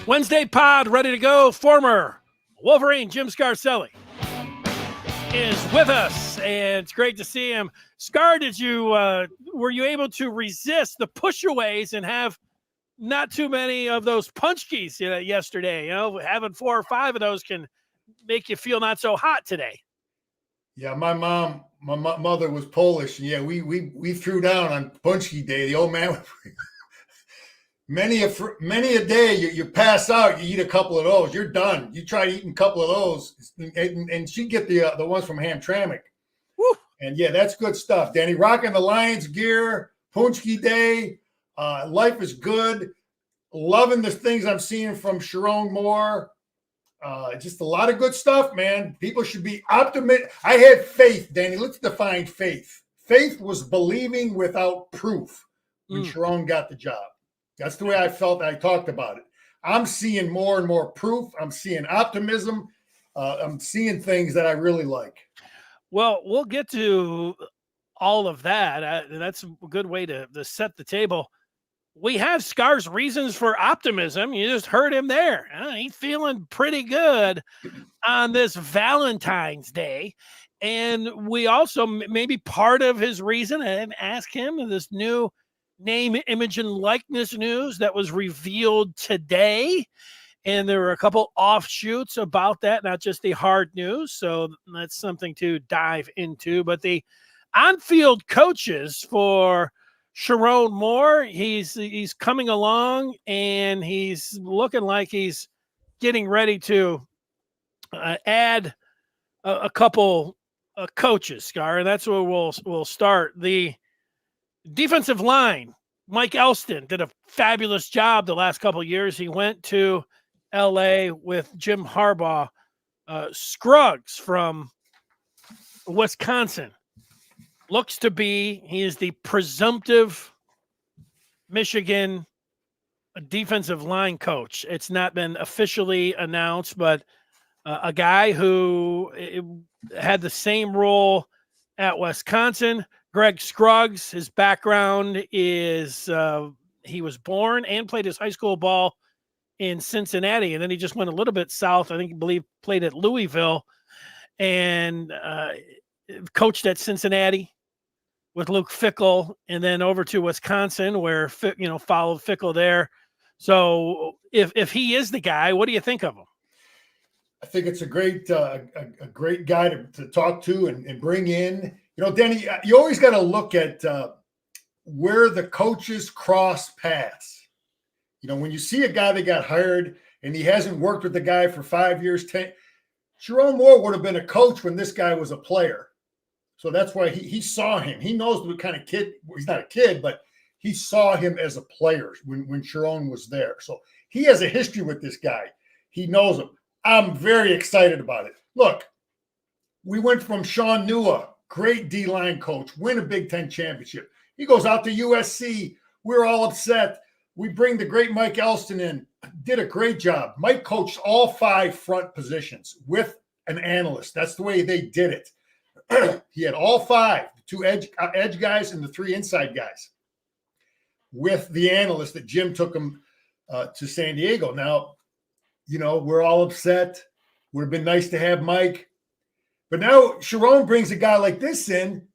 Wednesday pod ready to go. Former Wolverine Jim Scarcelli is with us, and it's great to see him. Scar, were you able to resist the pushaways and have not too many of those punch keys yesterday? Having 4 or 5 of those can make you feel not so hot today. Yeah, my mother was Polish, and yeah, we threw down on Punchki Day. The old man, many a day you pass out, you eat a couple of those, you're done. You try eating a couple of those, and she'd get the ones from Hamtramck. Woo. And yeah, that's good stuff, Danny. Rocking the Lions gear, Punchki Day. Life is good. Loving the things I'm seeing from Sharon Moore. Just a lot of good stuff, man. People should be optimistic. I had faith, Danny. Let's define faith. Faith was believing without proof when Sharon got the job. That's the way I felt. I talked about it. I'm seeing more and more proof. I'm seeing optimism. I'm seeing things that I really like. Well, we'll get to all of that. That's a good way to set the table. We have Scar's reasons for optimism. You just heard him there. He's feeling pretty good on this Valentine's Day. And we also, maybe part of his reason, and ask him this new name, image, and likeness news that was revealed today. And there were a couple offshoots about that, not just the hard news. So that's something to dive into. But the on-field coaches for Sharon Moore, he's coming along, and he's looking like he's getting ready to add a couple coaches, Scar, and that's where we'll start. The defensive line, Mike Elston did a fabulous job the last couple of years. He went to L.A. with Jim Harbaugh. Scruggs from Wisconsin looks to be, he is the presumptive Michigan defensive line coach. It's not been officially announced, but a guy who had the same role at Wisconsin. Greg Scruggs, his background is he was born and played his high school ball in Cincinnati, and then he just went a little bit south. I believe played at Louisville and coached at Cincinnati with Luke Fickell, and then over to Wisconsin, where followed Fickell there. So if he is the guy, what do you think of him? I think it's a great guy to talk to and bring in. Danny, you always got to look at where the coaches cross paths. When you see a guy that got hired and he hasn't worked with the guy for 5 years, Sharon Moore would have been a coach when this guy was a player. So that's why he saw him. He knows what kind of kid. He's not a kid, but he saw him as a player when Sharon was there. So he has a history with this guy. He knows him. I'm very excited about it. Look, we went from Sean Nua, great D-line coach, win a Big Ten championship. He goes out to USC. We're all upset. We bring the great Mike Elston in, did a great job. Mike coached all 5 front positions with an analyst. That's the way they did it. He had all 5, the 2 edge guys and the 3 inside guys, with the analyst that Jim took him to San Diego. Now, we're all upset. Would have been nice to have Mike. But now Sharon brings a guy like this in.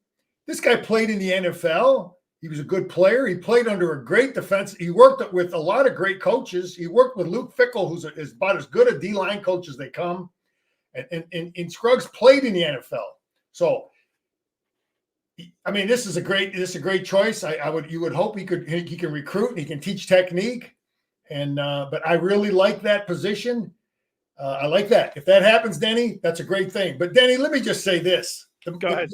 This guy played in the NFL. He was a good player. He played under a great defense. He worked with a lot of great coaches. He worked with Luke Fickell, who's about as good a D-line coach as they come. And Scruggs played in the NFL. So, this is a great choice. You would hope he can recruit and he can teach technique. And but I really like that position. I like that. If that happens, Denny, that's a great thing. But Denny, let me just say this. Go ahead.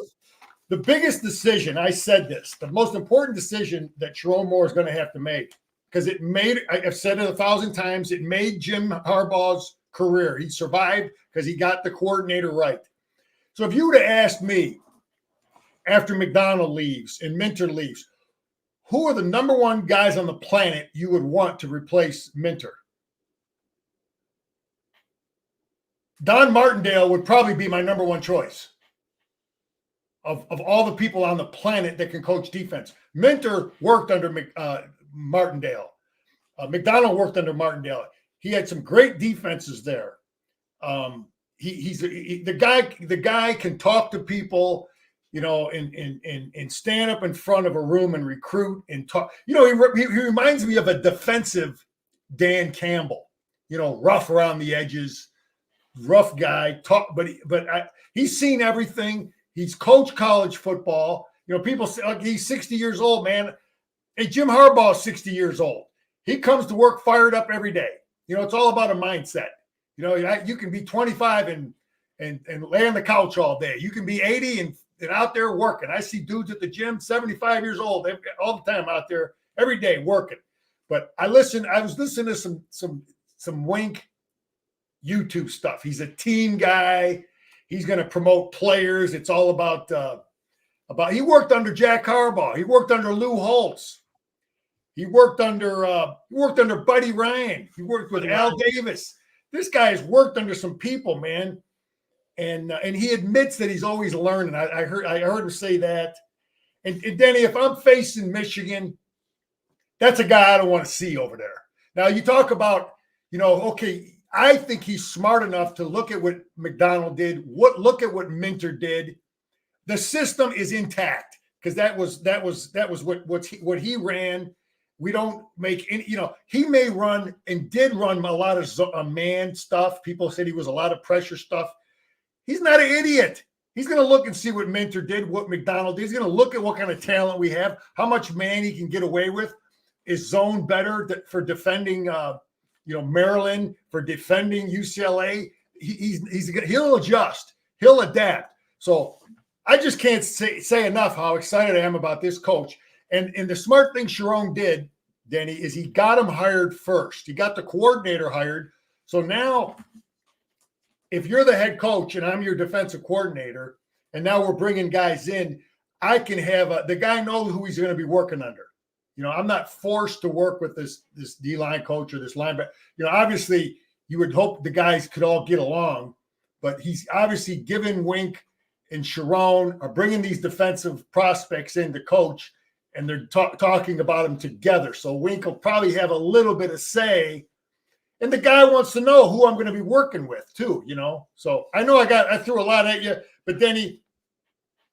The biggest decision, I said this, the most important decision that Sharon Moore is going to have to make, because I've said it 1,000 times, it made Jim Harbaugh's career. He survived because he got the coordinator right. So if you would have asked me after McDonald leaves and Minter leaves, who are the number 1 guys on the planet you would want to replace Minter? Don Martindale would probably be my number 1 choice of all the people on the planet that can coach defense. Minter worked under Martindale. McDonald worked under Martindale. he had some great defenses there. The guy can talk to people, and stand up in front of a room and recruit and talk. He reminds me of a defensive Dan Campbell, rough around the edges, rough guy, he's seen everything. He's coached college football. People say, like, he's 60 years old, man. Hey, Jim Harbaugh is 60 years old. He comes to work fired up every day. It's all about a mindset. You can be 25 and lay on the couch all day. You can be 80 and out there working. I see dudes at the gym, 75 years old, all the time out there every day working. But I was listening to some Wink YouTube stuff. He's a team guy. He's going to promote players. It's all about he worked under Jack Harbaugh. He worked under Lou Holtz. He worked under Buddy Ryan. He worked with Al Davis. This guy has worked under some people, man. And he admits that he's always learning. I heard him say that. And Denny, if I'm facing Michigan, that's a guy I don't want to see over there. Now you talk about, okay, I think he's smart enough to look at what McDonald did, look at what Minter did. The system is intact because that was what he ran. We don't make any, he may run and did run a lot of man stuff. People said he was a lot of pressure stuff. He's not an idiot. He's going to look and see what Minter did, what McDonald did. He's going to look at what kind of talent we have, how much man he can get away with. Is zone better for defending, Maryland, for defending UCLA? He'll adjust. He'll adapt. So I just can't say enough how excited I am about this coach. And the smart thing Sharon did, Denny, is he got him hired first. He got the coordinator hired. So now, if you're the head coach and I'm your defensive coordinator, and now we're bringing guys in, I can have the guy knows who he's going to be working under. I'm not forced to work with this D-line coach or this linebacker. Obviously, you would hope the guys could all get along, but he's obviously given Wink and Sharon are bringing these defensive prospects in to coach, and they're talking about them together. So Wink will probably have a little bit of say, and the guy wants to know who I'm going to be working with too. So I know I threw a lot at you, but Denny,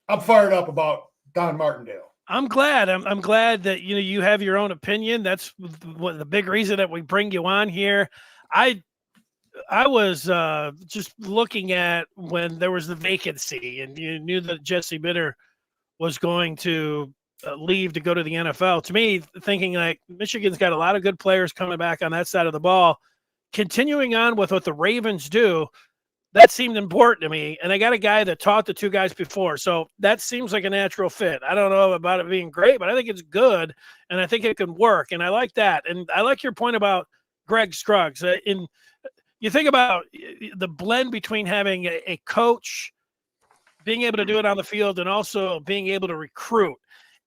I'm fired up about Don Martindale. I'm glad. I'm glad that you have your own opinion. That's the big reason that we bring you on here. I was just looking at when there was the vacancy, and you knew that Jesse Bitter was going to leave to go to the NFL. To me, thinking like Michigan's got a lot of good players coming back on that side of the ball. Continuing on with what the Ravens do, that seemed important to me. And I got a guy that taught the two guys before. So that seems like a natural fit. I don't know about it being great, but I think it's good. And I think it can work. And I like that. And I like your point about Greg Scruggs. You think about the blend between having a coach, being able to do it on the field, and also being able to recruit.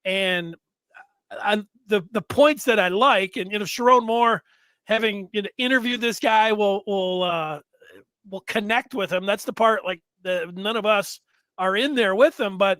And the points that I like, and Sharon Moore having interviewed this guy will connect with him. That's the part none of us are in there with him, but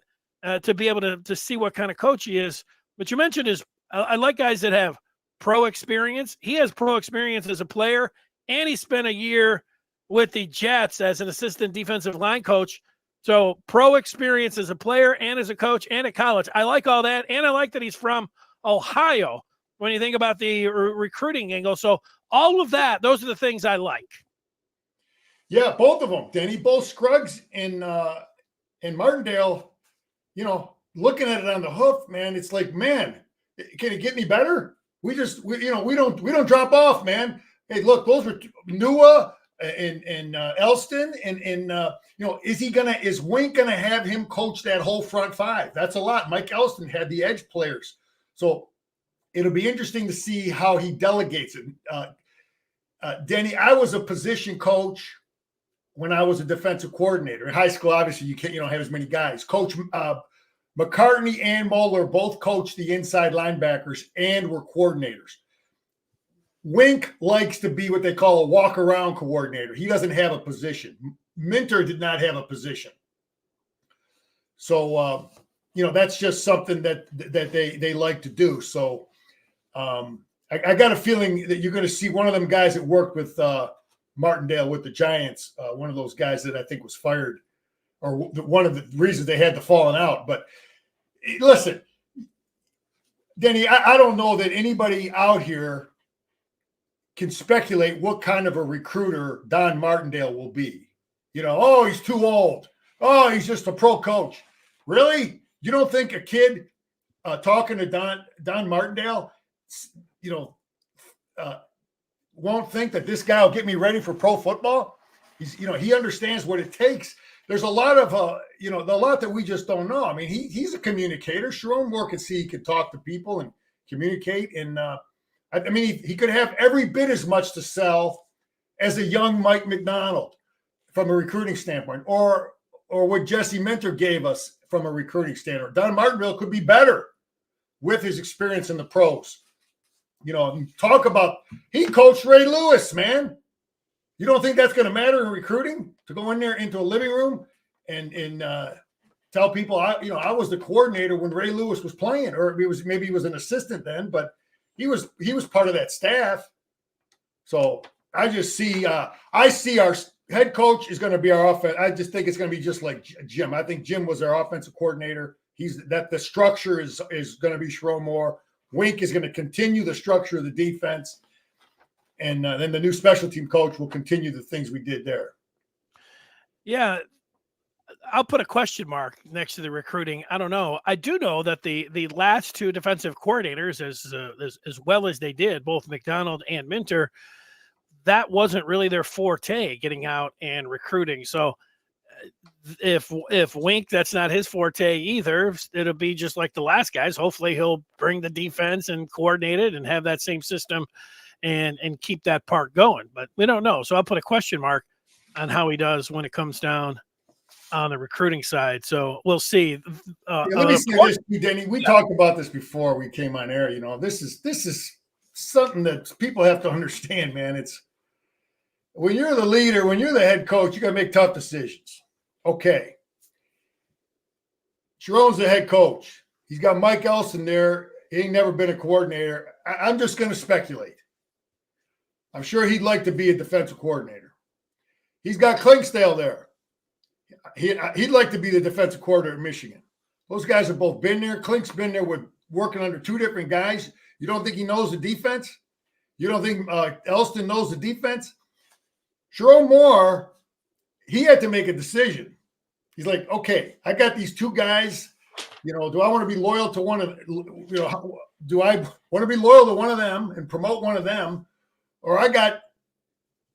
to be able to see what kind of coach he is. But you mentioned I like guys that have pro experience. He has pro experience as a player, and he spent a year with the Jets as an assistant defensive line coach. So pro experience as a player and as a coach and at college. I like all that. And I like that he's from Ohio when you think about the recruiting angle. So all of that, those are the things I like. Yeah, both of them, Denny. Both Scruggs and Martindale, looking at it on the hoof, man, it's like, man, can it get any better? We don't drop off, man. Hey, look, those were Nua and Elston, and is Wink gonna have him coach that whole front five? That's a lot. Mike Elston had the edge players, so it'll be interesting to see how he delegates it. Denny, I was a position coach when I was a defensive coordinator in high school. Obviously, you don't have as many guys. Coach McCartney and Moeller both coached the inside linebackers and were coordinators. Wink likes to be what they call a walk-around coordinator. He doesn't have a position. Minter did not have a position. So, that's just something that they like to do. So, I got a feeling that you're going to see one of them guys that worked with Martindale with the Giants, one of those guys that I think was fired, or one of the reasons they had the falling out. But listen, Denny, I don't know that anybody out here can speculate what kind of a recruiter Don Martindale will be. Oh, he's too old. Oh, he's just a pro coach. Really? You don't think a kid talking to Don Martindale, won't think that this guy will get me ready for pro football? He understands what it takes. There's a lot of, a lot that we just don't know. I mean, he's a communicator. Sharon Moore can see he can talk to people and communicate. And he could have every bit as much to sell as a young Mike McDonald from a recruiting standpoint, or what Jesse Mentor gave us from a recruiting standpoint. Don Martindale could be better with his experience in the pros. Talk about, he coached Ray Lewis, man. You don't think that's going to matter in recruiting, to go in there into a living room and tell people, I was the coordinator when Ray Lewis was playing, or maybe he was an assistant then, but he was part of that staff. So I just see, I see our head coach is going to be our offense. I just think it's going to be just like Jim. I think Jim was our offensive coordinator. The structure is going to be Sharon Moore. Wink is going to continue the structure of the defense. And then the new special team coach will continue the things we did there. Yeah, I'll put a question mark next to the recruiting. I don't know. I do know that the last two defensive coordinators, as well as they did, both McDonald and Minter, that wasn't really their forte, getting out and recruiting. So if Wink, that's not his forte either, it'll be just like the last guys. Hopefully he'll bring the defense and coordinate it and have that same system and keep that part going. But we don't know. So I'll put a question mark on how he does when it comes down on the recruiting side. So we'll see. Let me say this, Denny. We talked about this before we came on air. This is something that people have to understand, man. It's when you're the leader, when you're the head coach, you got to make tough decisions. Okay. Sharon's the head coach. He's got Mike Elson there. He ain't never been a coordinator. I'm just going to speculate. I'm sure he'd like to be a defensive coordinator. He's got Klingsdale there. He'd like to be the defensive coordinator at Michigan. Those guys have both been there. Klink's been there with working under two different guys. You don't think he knows the defense? You don't think Elston knows the defense? Sharon Moore, he had to make a decision. He's like, okay, I got these two guys. Do I want to be loyal to one of, do I want to be loyal to one of them and promote one of them? Or I got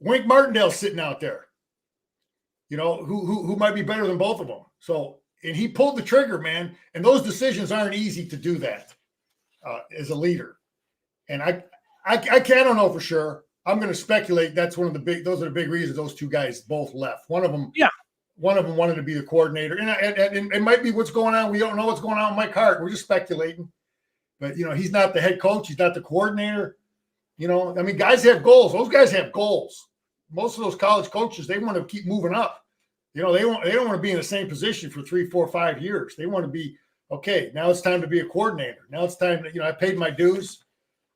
Wink Martindale sitting out there, who might be better than both of them. So, and he pulled the trigger, man. And those decisions aren't easy to do that as a leader. And I don't know for sure. I'm going to speculate those are the big reasons those two guys both left. One of them wanted to be the coordinator. And it might be what's going on. We don't know what's going on with Mike Hart. We're just speculating. But, he's not the head coach. He's not the coordinator. Guys have goals. Those guys have goals. Most of those college coaches, they want to keep moving up. They don't want to be in the same position for 3, 4, 5 years. They want to be, okay, now it's time to be a coordinator. Now it's time to, I paid my dues.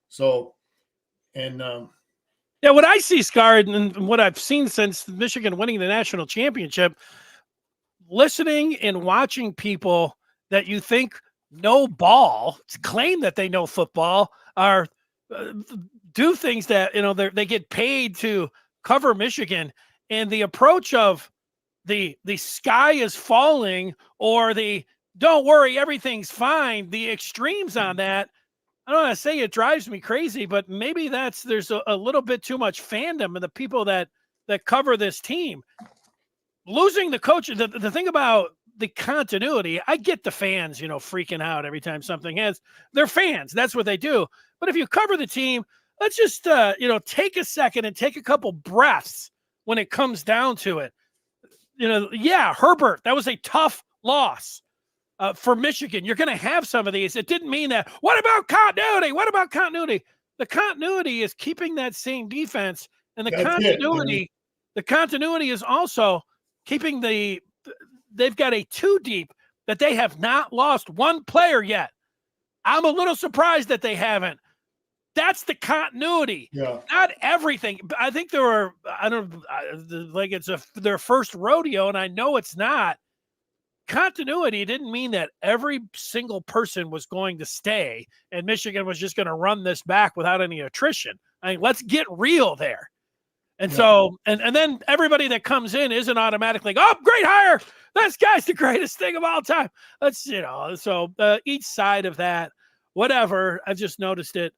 So, and yeah, what I see, Scar, and what I've seen since Michigan winning the national championship, listening and watching people that you think know ball, claim that they know football, are do things that, they get paid to cover Michigan, and the approach of the sky is falling, or the don't worry, everything's fine, the extremes on that, I don't want to say it drives me crazy, but maybe there's a little bit too much fandom in the people that cover this team. Losing the coach, the thing about the continuity, I get the fans, freaking out every time something has. They're fans. That's what they do. But if you cover the team, let's just, take a second and take a couple breaths when it comes down to it. Herbert, that was a tough loss. For Michigan, you're going to have some of these. It didn't mean that. What about continuity? What about continuity? The continuity is keeping that same defense, and the continuity is also keeping they've got a 2 deep that they have not lost one player yet. I'm a little surprised that they haven't. That's the continuity. Yeah. Not everything. I think there were, I don't like it's their first rodeo, and I know it's not. Continuity didn't mean that every single person was going to stay and Michigan was just going to run this back without any attrition. I mean, let's get real there. And so, and then everybody that comes in isn't automatically like, oh, great hire. This guy's the greatest thing of all time. Let's, so each side of that, whatever, I've just noticed it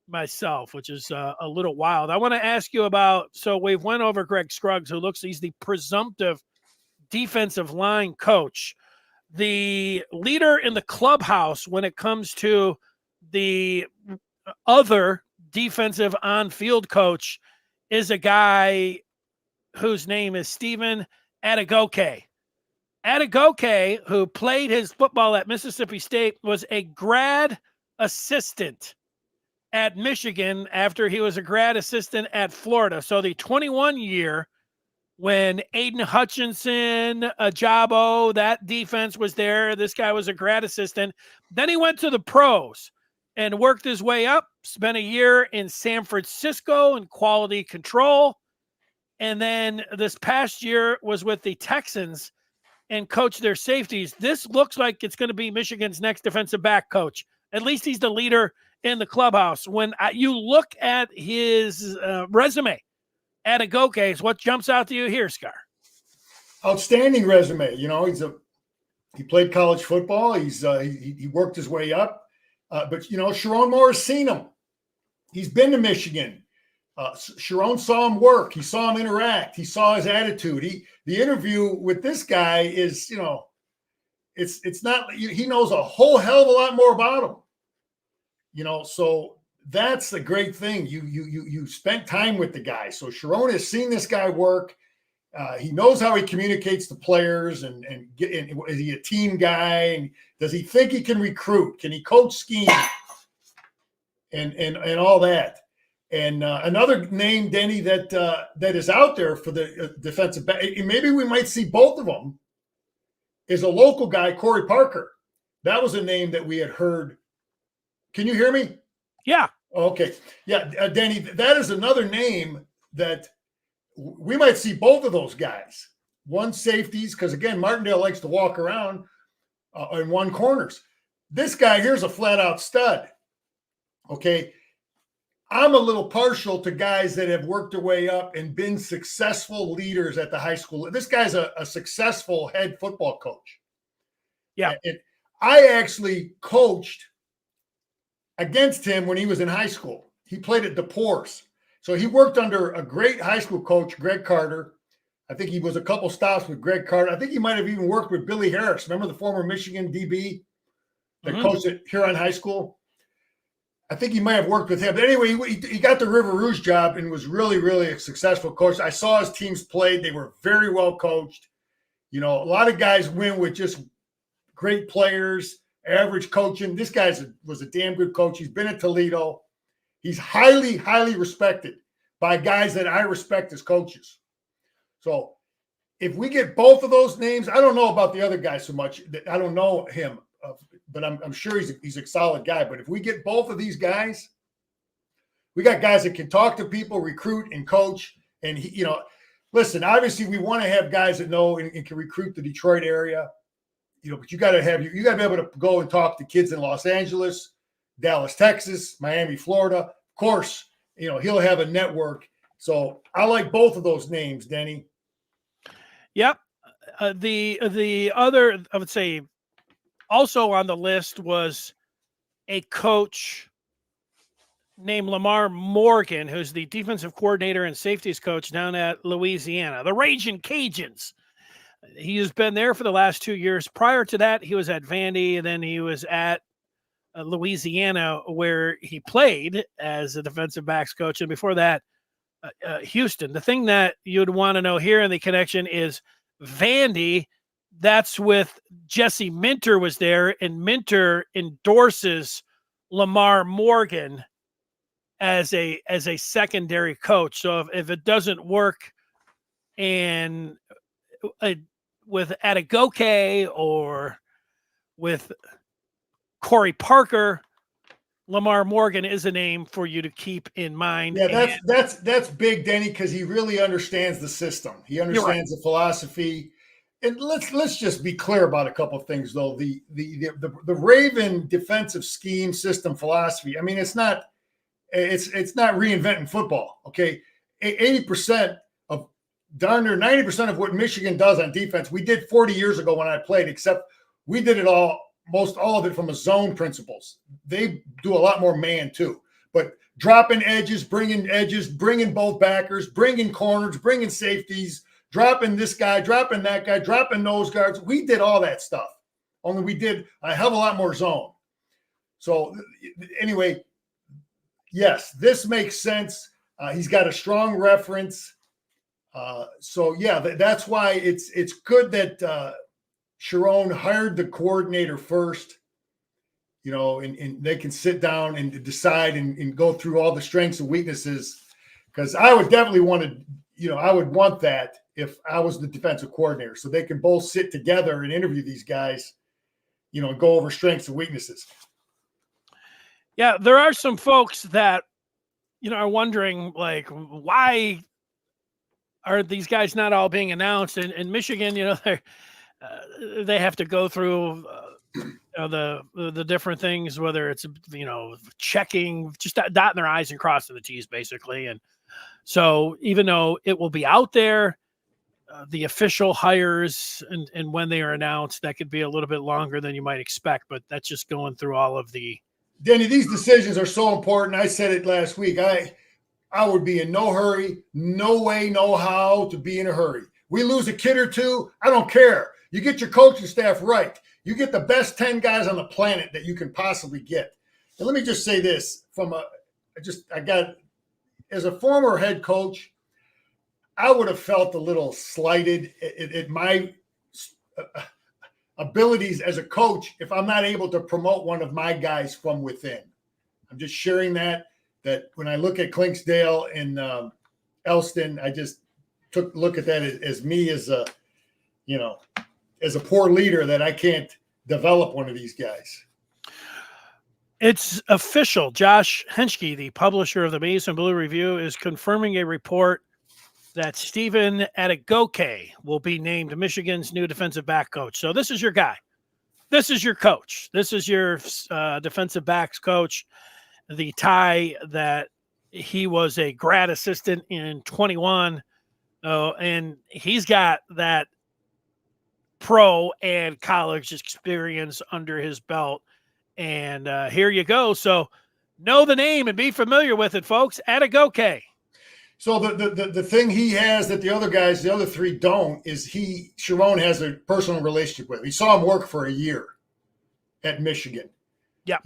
myself, which is a little wild. I want to ask you about, so we've went over Greg Scruggs, he's the presumptive defensive line coach, the leader in the clubhouse when it comes to the other defensive on-field coach is a guy whose name is Stephen Adegoke. Adegoke, who played his football at Mississippi State, was a grad assistant at Michigan after he was a grad assistant at Florida. So the 21 year when Aiden Hutchinson, Ajabo, that defense was there, this guy was a grad assistant. Then he went to the pros and worked his way up, spent a year in San Francisco in quality control. And then this past year was with the Texans and coached their safeties. This looks like it's going to be Michigan's next defensive back coach. At least he's the leader in the clubhouse. When you look at his resume, Adegoke, what jumps out to you here, Scar? Outstanding resume. He played college football. He worked his way up. But Sharon Moore has seen him. He's been to Michigan. Sharon saw him work. He saw him interact. He saw his attitude. The interview with this guy is, it's not. He knows a whole hell of a lot more about him. So that's the great thing. You spent time with the guy. So Sharon has seen this guy work. He knows how he communicates to players and is he a team guy? And does he think he can recruit? Can he coach scheme? And all that. And another name, Denny, that is out there for the defensive back, maybe we might see both of them, is a local guy, Corey Parker. That was a name that we had heard. Can you hear me? Yeah. Okay. Yeah, Denny, that is another name that we might see both of those guys. One safeties, because again, Martindale likes to walk around, and one corners. This guy here's a flat out stud. Okay. I'm a little partial to guys that have worked their way up and been successful leaders at the high school. This guy's a successful head football coach. Yeah. And I actually coached against him when he was in high school. He played at DePorce. So he worked under a great high school coach, Greg Carter. I think he was a couple stops with Greg Carter. I think he might have even worked with Billy Harris. Remember the former Michigan DB that coached at Huron High School? I think he might have worked with him. But anyway, he got the River Rouge job and was really, really a successful coach. I saw his teams played. They were very well coached. A lot of guys win with just great players, average coaching. This guy was a damn good coach. He's been at Toledo. He's highly, highly respected by guys that I respect as coaches. So if we get both of those names, I don't know about the other guy so much. I don't know him. But I'm sure he's a solid guy. But if we get both of these guys, we got guys that can talk to people, recruit, and coach. And listen, obviously we want to have guys that know and can recruit the Detroit area. But you got to be able to go and talk to kids in Los Angeles, Dallas, Texas, Miami, Florida. Of course, he'll have a network. So I like both of those names, Denny. Yep. The other, I would say, also on the list was a coach named Lamar Morgan, who's the defensive coordinator and safeties coach down at Louisiana, the Raging Cajuns. He has been there for the last 2 years. Prior to that, he was at Vandy, and then he was at Louisiana, where he played as a defensive backs coach. And before that, Houston. The thing that you'd want to know here in the connection is Vandy. That's with Jesse Minter was there, and Minter endorses Lamar Morgan as a secondary coach. So if it doesn't work and with Adegoke or with Corey Parker, Lamar Morgan is a name for you to keep in mind. Yeah, that's big, Denny, because he really understands the system. He understands the philosophy. And let's just be clear about a couple of things, though. The Raven defensive scheme system philosophy. I mean, it's not reinventing football. Okay, 80% of darn near 90% of what Michigan does on defense, we did 40 years ago when I played. Except we did it most all of it from a zone principles. They do a lot more man too, but dropping edges, bringing both backers, bringing corners, bringing safeties, dropping this guy, dropping that guy, dropping those guards. We did all that stuff. Only we did a hell of a lot more zone. So anyway, yes, this makes sense. He's got a strong reference. So yeah, that's why it's good that Sharon hired the coordinator first, and they can sit down and decide and go through all the strengths and weaknesses. Because I would definitely I would want that if I was the defensive coordinator, so they can both sit together and interview these guys, and go over strengths and weaknesses. Yeah, there are some folks that, are wondering, like, why are these guys not all being announced? And in Michigan, they have to go through the different things, whether it's checking, just dotting their I's and crossing the T's, basically. And so even though it will be out there, the official hires and when they are announced, that could be a little bit longer than you might expect. But that's just going through all of the. Denny, these decisions are so important. I said it last week. I would be in no hurry, no way, no how to be in a hurry. We lose a kid or two, I don't care. You get your coaching staff right. You get the best 10 guys on the planet that you can possibly get. And let me just say this as a former head coach, I would have felt a little slighted at my abilities as a coach if I'm not able to promote one of my guys from within. I'm just sharing that when I look at Clinksdale and Elston, I just took a look at that as me as a poor leader that I can't develop one of these guys. It's official. Josh Henschke, the publisher of the Maize and Blue Review, is confirming a report that Stephen Adegoke will be named Michigan's new defensive back coach. So this is your guy. This is your coach. This is your defensive backs coach. The tie that he was a grad assistant in 21. And he's got that pro and college experience under his belt. And here you go. So know the name and be familiar with it, folks. Adegoke. So the thing he has that the other three don't is Sharon has a personal relationship with. He saw him work for a year at Michigan. Yeah.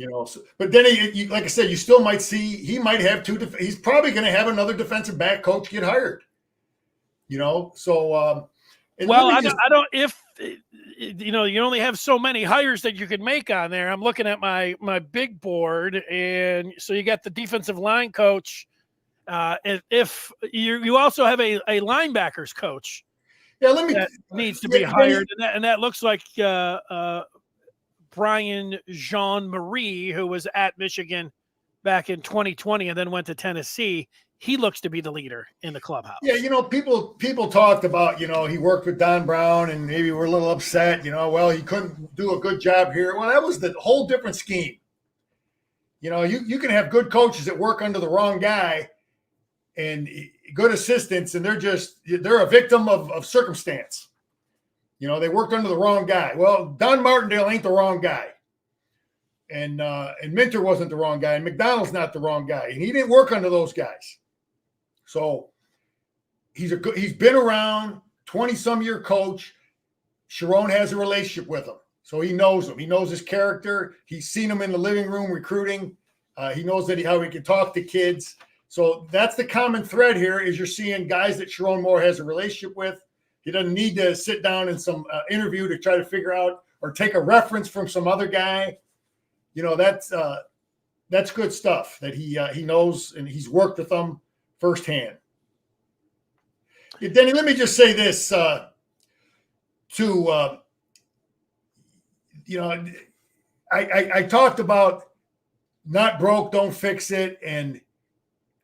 But then like I said, you still might see he might have he's probably going to have another defensive back coach get hired. So you only have so many hires that you could make on there. I'm looking at my big board, and so you got the defensive line coach. If you also have a linebackers coach, that needs to be hired, and that looks like Brian Jean-Marie, who was at Michigan back in 2020 and then went to Tennessee. He looks to be the leader in the clubhouse. Yeah, people talked about, he worked with Don Brown and maybe we're a little upset, well, he couldn't do a good job here. Well, that was the whole different scheme. You can have good coaches that work under the wrong guy and good assistants, and they're a victim of circumstance. They worked under the wrong guy. Well, Don Martindale ain't the wrong guy. And Minter wasn't the wrong guy, and McDonald's not the wrong guy. And he didn't work under those guys. So he's been around, 20-some year coach. Sharon has a relationship with him. So he knows him. He knows his character. He's seen him in the living room recruiting. He knows how he can talk to kids. So that's the common thread here is you're seeing guys that Sharon Moore has a relationship with. He doesn't need to sit down in some interview to try to figure out or take a reference from some other guy. That's good stuff that he knows and he's worked with them firsthand. Denny, let me just say this I talked about not broke, don't fix it. And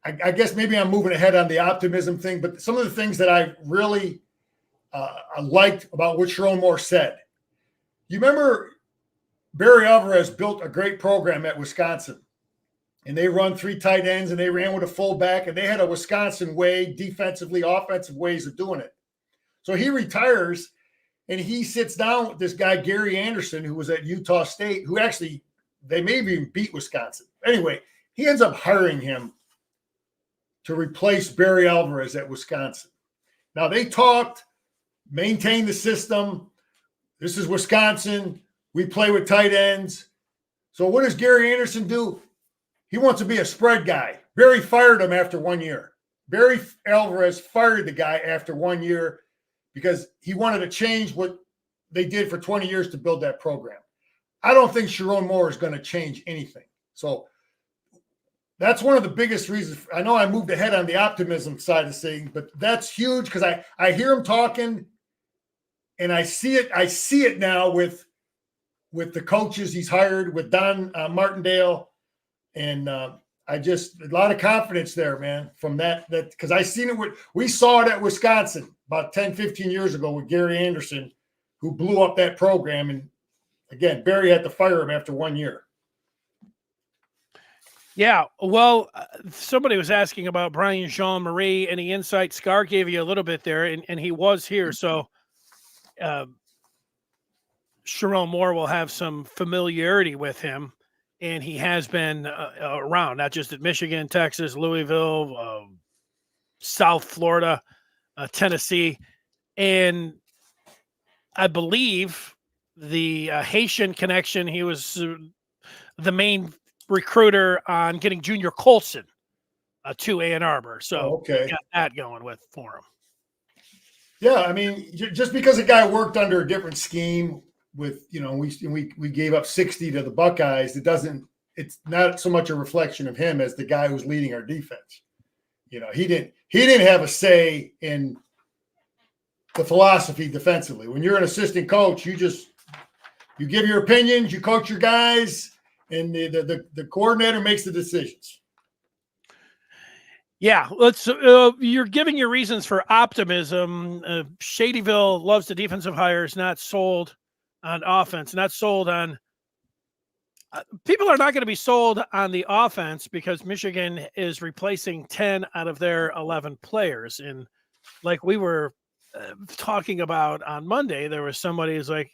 I guess maybe I'm moving ahead on the optimism thing, but some of the things that I really liked about what Sharon Moore said. You remember Barry Alvarez built a great program at Wisconsin, and they run 3 tight ends, and they ran with a fullback, and they had a Wisconsin way, defensively, offensive ways of doing it. So he retires, and he sits down with this guy, Gary Anderson, who was at Utah State, who actually, they maybe even beat Wisconsin. Anyway, he ends up hiring him to replace Barry Alvarez at Wisconsin. Now, they talked, maintained the system. This is Wisconsin. We play with tight ends. So what does Gary Anderson do? He wants to be a spread guy. Barry fired him after 1 year. Barry Alvarez fired the guy after 1 year because he wanted to change what they did for 20 years to build that program. I don't think Sharon Moore is going to change anything. So that's one of the biggest reasons. I know I moved ahead on the optimism side of things, but that's huge because I hear him talking and I see it. I see it now with the coaches he's hired, with Don Martindale. And I just, a lot of confidence there, man, from that because I seen it. We saw it at Wisconsin about 10, 15 years ago with Gary Anderson, who blew up that program. And again, Barry had to fire him after 1 year. Yeah, well, somebody was asking about Brian Jean-Marie, and the insight Scar gave you a little bit there, and he was here. So Sharon Moore will have some familiarity with him, and he has been around, not just at Michigan, Texas, Louisville, South Florida, Tennessee. And I believe the Haitian connection, he was the main recruiter on getting Junior Colson to Ann Arbor. So got that going for him. Yeah, I mean, just because a guy worked under a different scheme with, we gave up 60 to the Buckeyes, it's not so much a reflection of him as the guy who's leading our defense. He didn't have a say in the philosophy defensively. When you're an assistant coach, you give your opinions, you coach your guys, and the coordinator makes the decisions. Yeah, you're giving your reasons for optimism. Shadyville loves the defensive hires, not sold on offense, not sold on. People are not going to be sold on the offense because Michigan is replacing 10 out of their 11 players. And like we were talking about on Monday, there was somebody who's like,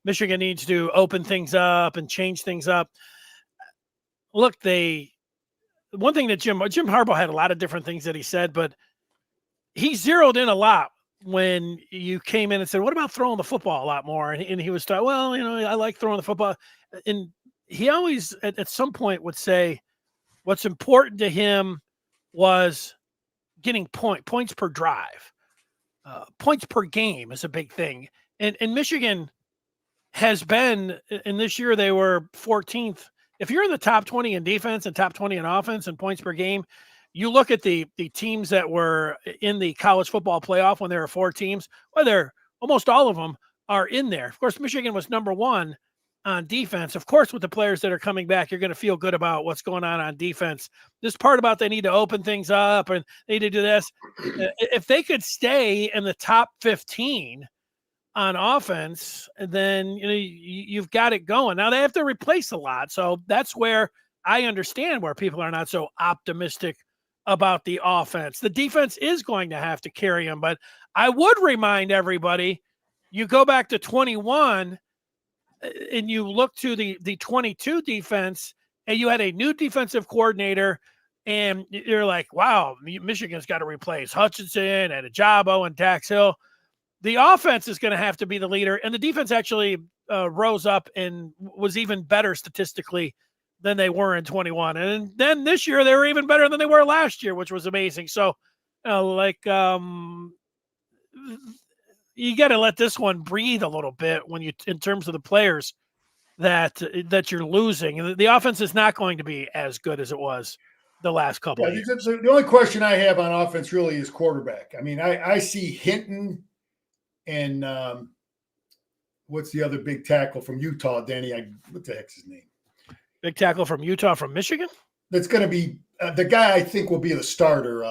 Michigan needs to open things up and change things up. Look, one thing that Jim Harbaugh had a lot of different things that he said, but he zeroed in a lot when you came in and said, what about throwing the football a lot more? And he was talking, well, I like throwing the football. And he always at some point would say what's important to him was getting points per drive. Points per game is a big thing. And Michigan has been, and this year they were 14th. If you're in the top 20 in defense and top 20 in offense and points per game, you look at the teams that were in the college football playoff when there were 4 teams, almost all of them are in there. Of course, Michigan was number 1 on defense. Of course, with the players that are coming back, you're going to feel good about what's going on defense. This part about they need to open things up and they need to do this. If they could stay in the top 15 on offense, then you've got it going. Now they have to replace a lot, so that's where I understand where people are not so optimistic about the offense. The defense is going to have to carry them, but I would remind everybody, you go back to 21 and you look to the 22 defense, and you had a new defensive coordinator, and you're like, wow, Michigan's got to replace Hutchinson and Ajabo and Dax Hill. The offense is going to have to be the leader, and the defense actually rose up and was even better statistically than they were in 21. And then this year they were even better than they were last year, which was amazing. So, you got to let this one breathe a little bit in terms of the players that you're losing. The offense is not going to be as good as it was the last couple of years. The only question I have on offense really is quarterback. I mean, I see Hinton and what's the other big tackle from Utah, Danny? What the heck's his name? Big tackle from Utah, from Michigan. That's going to be the guy I think will be the starter.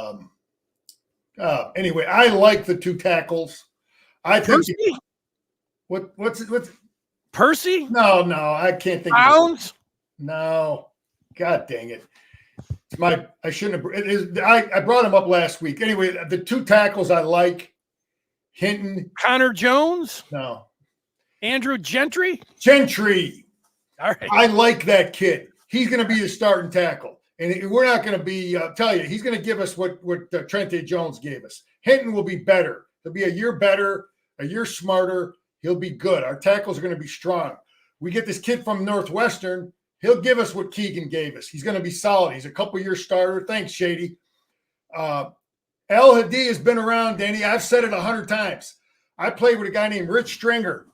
Anyway, I like the two tackles. I think Percy? what's Percy? No, I can't think Browns? of it. No. God dang it. I shouldn't have. It is, I brought him up last week. Anyway, the two tackles I like, Hinton. Connor Jones? No. Andrew Gentry? Gentry. All right. I like that kid. He's going to be the starting tackle. And we're not going to be, tell you, he's going to give us what Trente Jones gave us. Hinton will be better. He'll be a year better, a year smarter. He'll be good. Our tackles are going to be strong. We get this kid from Northwestern. He'll give us what Keegan gave us. He's going to be solid. He's a couple-year starter. Thanks, Shady. El Hadi has been around, Danny. I've said it 100 times. I played with a guy named Rich Stringer.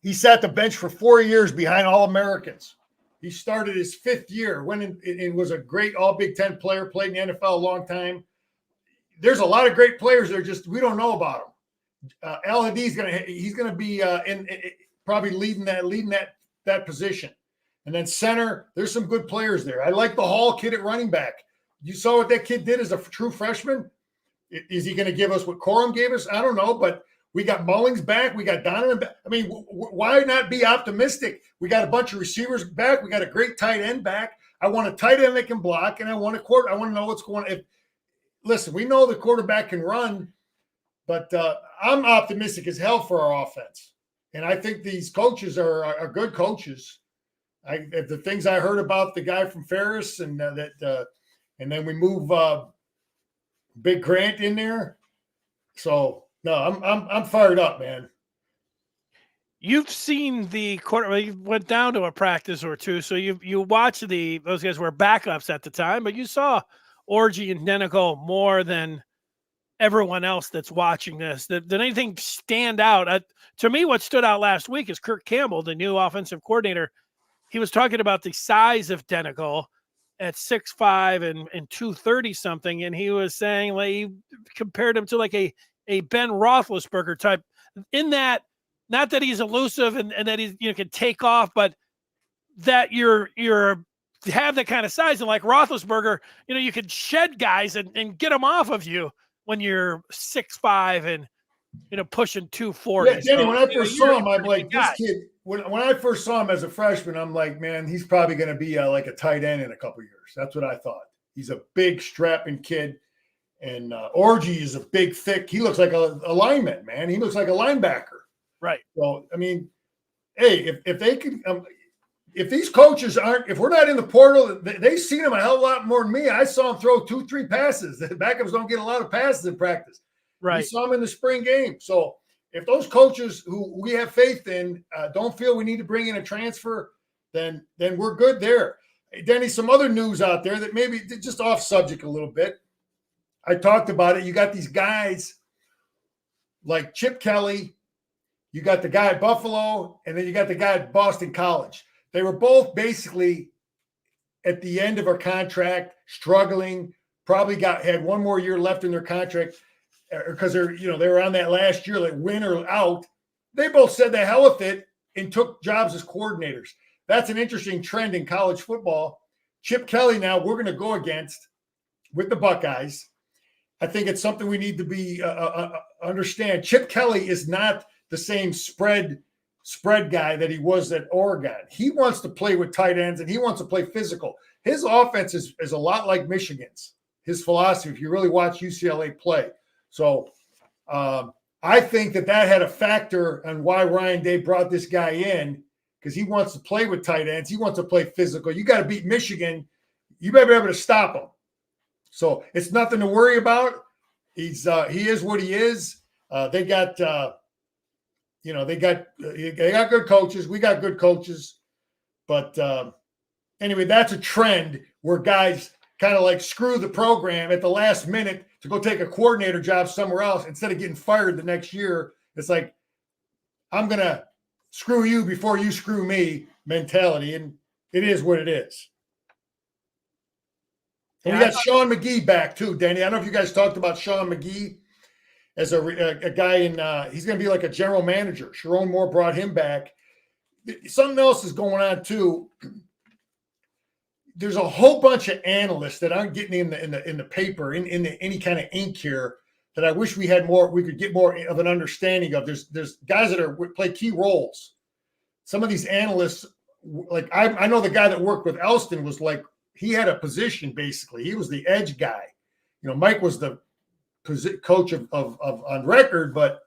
He sat the bench for 4 years behind All-Americans. He started his 5th year, went in and was a great All-Big Ten player, played in the NFL a long time. There's a lot of great players there, just we don't know about them. El Hadi's he's gonna be probably leading that position. And then center, there's some good players there. I like the Hall kid at running back. You saw what that kid did as a true freshman. Is he going to give us what Corum gave us? I don't know, but we got Mullings back. We got Donovan back. I mean, why not be optimistic? We got a bunch of receivers back. We got a great tight end back. I want a tight end that can block, and I want I want to know what's going on. Listen, we know the quarterback can run, but I'm optimistic as hell for our offense. And I think these coaches are good coaches. The things I heard about the guy from Ferris and and then we move Big Grant in there. So no, I'm fired up, man. You've seen the quarter. You went down to a practice or two, so you watched those guys were backups at the time, but you saw Orgy and Denico more than everyone else that's watching this. Did anything stand out? To me, what stood out last week is Kirk Campbell, the new offensive coordinator. He was talking about the size of Denico at 6'5" and 230 something, and he was saying, like, he compared him to like a Ben Roethlisberger type. In that, not that he's elusive and that he can take off, but that you're have that kind of size, and like Roethlisberger, you could shed guys and get them off of you when you're 6'5" and pushing 240. Yeah, Danny, when I first saw him, I'm like, this kid. When I first saw him as a freshman, I'm like, man, he's probably going to be like a tight end in a couple of years. That's what I thought. He's a big, strapping kid, and Orgy is a big, thick. He looks like a lineman, man. He looks like a linebacker. Right. So, I mean, hey, if they can, if these coaches if we're not in the portal, they've seen him a hell of a lot more than me. I saw him throw 2-3 passes. The backups don't get a lot of passes in practice. Right. We saw him in the spring game. So if those coaches who we have faith in don't feel we need to bring in a transfer, then we're good there. Hey, Denny, some other news out there that maybe just off subject a little bit. I talked about it. You got these guys like Chip Kelly. You got the guy at Buffalo, and then you got the guy at Boston College. They were both basically at the end of our contract, struggling, probably had one more year left in their contract because they were on that last year, like win or out. They both said the hell with it and took jobs as coordinators. That's an interesting trend in college football. Chip Kelly now we're going to go against with the Buckeyes. I think it's something we need to be understand. Chip Kelly is not the same spread guy that he was at Oregon. He wants to play with tight ends and he wants to play physical. His offense is a lot like Michigan's, his philosophy, if you really watch UCLA play. So I think that had a factor on why Ryan Day brought this guy in, because he wants to play with tight ends. He wants to play physical. You got to beat Michigan. You better be able to stop him. So it's nothing to worry about. He is what he is. They got good coaches. We got good coaches. But anyway, that's a trend where guys kind of like screw the program at the last minute to go take a coordinator job somewhere else instead of getting fired the next year. It's like, I'm going to screw you before you screw me mentality. And it is what it is. And we got Sean McGee back too, Danny. I don't know if you guys talked about Sean McGee as a guy in he's going to be like a general manager. Sharon Moore brought him back. Something else is going on too. there's a whole bunch of analysts that aren't getting in the paper in any kind of ink here that I wish we had more. We could get more of an understanding of. There's guys that play key roles. Some of these analysts, like I know the guy that worked with Elston was like he had a position basically. He was the edge guy. Mike was the coach of on record, but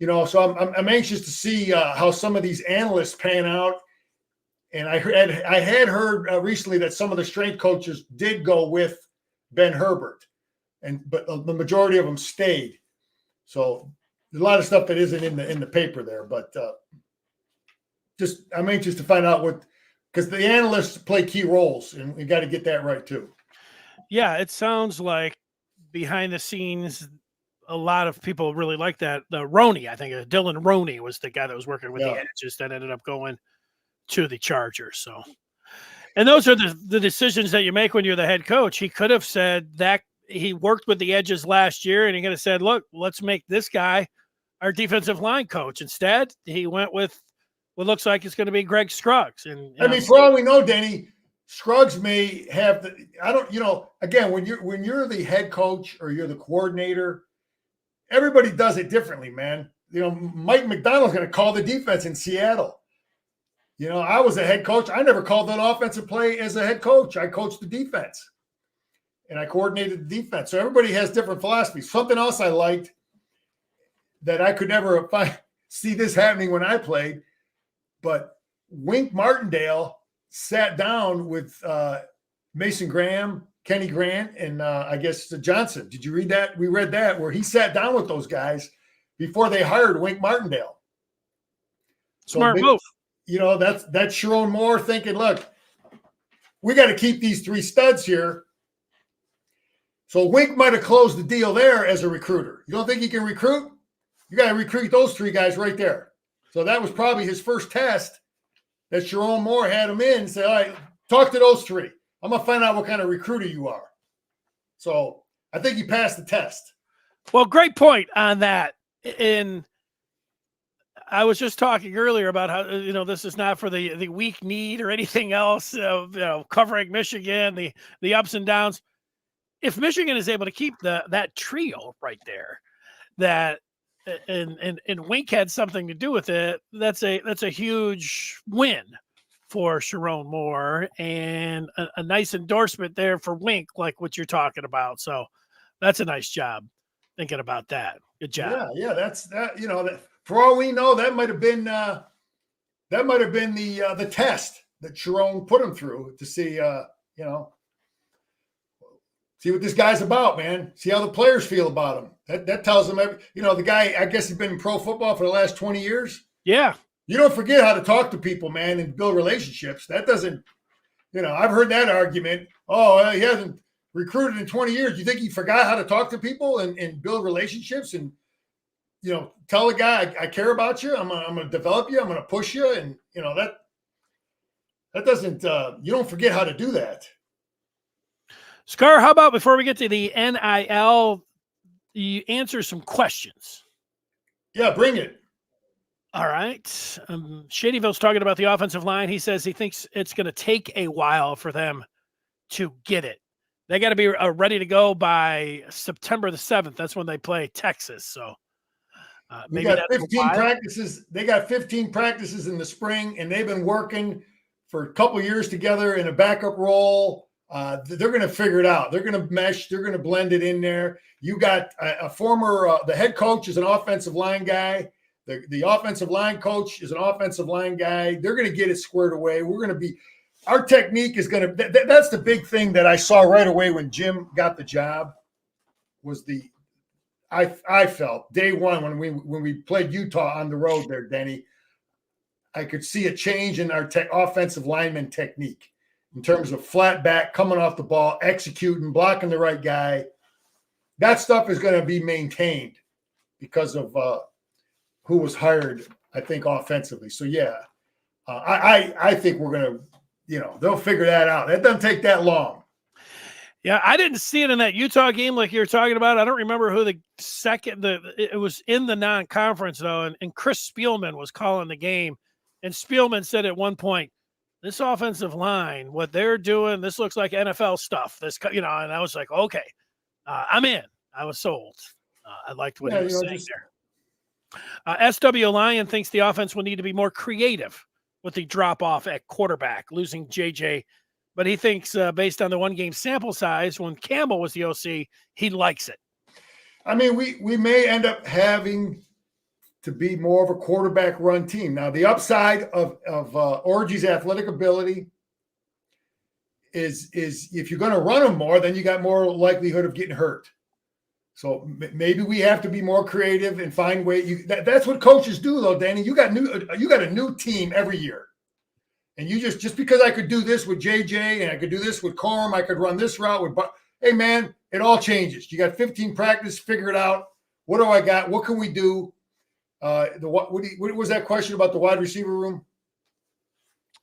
so I'm anxious to see how some of these analysts pan out. And I had heard recently that some of the strength coaches did go with Ben Herbert, but the majority of them stayed. So there's a lot of stuff that isn't in the paper there, but I'm anxious to find out because the analysts play key roles, and we got to get that right too. Yeah, it sounds like behind the scenes, a lot of people really like that. Roney, I think Dylan Roney was the guy that was working with the edges that ended up going to the Chargers. So, and those are the decisions that you make when you're the head coach. He could have said that he worked with the edges last year, and he could have said, look, let's make this guy our defensive line coach. Instead, he went with what looks like it's going to be Greg Scruggs. And I mean, for all we know, Denny, Scruggs may have again, when you're the head coach or you're the coordinator, everybody does it differently, man. Mike McDonald's going to call the defense in Seattle. I was a head coach. I never called an offensive play as a head coach. I coached the defense, and I coordinated the defense. So everybody has different philosophies. Something else I liked that I could never see this happening when I played, but Wink Martindale sat down with Mason Graham, Kenny Grant, and I guess Johnson. Did you read that? We read that where he sat down with those guys before they hired Wink Martindale. Smart move. That's Sharon Moore thinking, look, we got to keep these three studs here. So Wink might have closed the deal there as a recruiter. You don't think he can recruit? You got to recruit those three guys right there. So that was probably his first test that Sharon Moore had him in and said, all right, talk to those three. I'm going to find out what kind of recruiter you are. So I think he passed the test. Well, great point on that. I was just talking earlier about how, this is not for the weak need or anything else, covering Michigan, the ups and downs. If Michigan is able to keep that trio right there, that and Wink had something to do with it, that's a huge win for Sharon Moore and a nice endorsement there for Wink, like what you're talking about. So that's a nice job thinking about that. Good job. Yeah, that's that. That for all we know, that might have been the test that Sharon put him through to see see what this guy's about, man. See how the players feel about him. That tells them the guy, I guess he's been in pro football for the last 20 years. Yeah. You don't forget how to talk to people, man, and build relationships. That doesn't, I've heard that argument. Oh, he hasn't recruited in 20 years. You think he forgot how to talk to people and build relationships and, tell the guy, I care about you. I'm going to develop you. I'm going to push you. And, that doesn't, you don't forget how to do that. Scar, how about before we get to the NIL, you answer some questions? Yeah, bring it. All right. Shadyville's talking about the offensive line. He says he thinks it's going to take a while for them to get it. They got to be ready to go by September the 7th. That's when they play Texas. So maybe got 15 practices. They got 15 practices in the spring, and they've been working for a couple of years together in a backup role. They're going to figure it out. They're going to mesh. They're going to blend it in there. You got a former the head coach is an offensive line guy. The offensive line coach is an offensive line guy. They're going to get it squared away. Our technique is going to, that's the big thing that I saw right away when Jim got the job was I felt day one when we played Utah on the road there, Denny, I could see a change in our offensive lineman technique in terms of flat back, coming off the ball, executing, blocking the right guy. That stuff is going to be maintained because of who was hired, I think, offensively. So, yeah, I think we're going to, they'll figure that out. That doesn't take that long. Yeah, I didn't see it in that Utah game like you were talking about. I don't remember who it was in the non-conference, though, and Chris Spielman was calling the game. And Spielman said at one point, this offensive line, what they're doing, this looks like NFL stuff. And I was like, okay, I'm in. I was sold. I liked what he was saying there. SW Lyon thinks the offense will need to be more creative with the drop off at quarterback, losing JJ. But he thinks based on the 1 game sample size, when Campbell was the OC, he likes it. I mean, we may end up having to be more of a quarterback run team. Now, the upside of Orgy's athletic ability is if you're going to run him more, then you got more likelihood of getting hurt. So maybe we have to be more creative and find ways. That's what coaches do, though, Danny. You got a new team every year, and you just because I could do this with JJ and I could do this with Corum, I could run this route with. Hey, man, it all changes. You got 15 practice, figure it out. What do I got? What can we do? What was that question about the wide receiver room?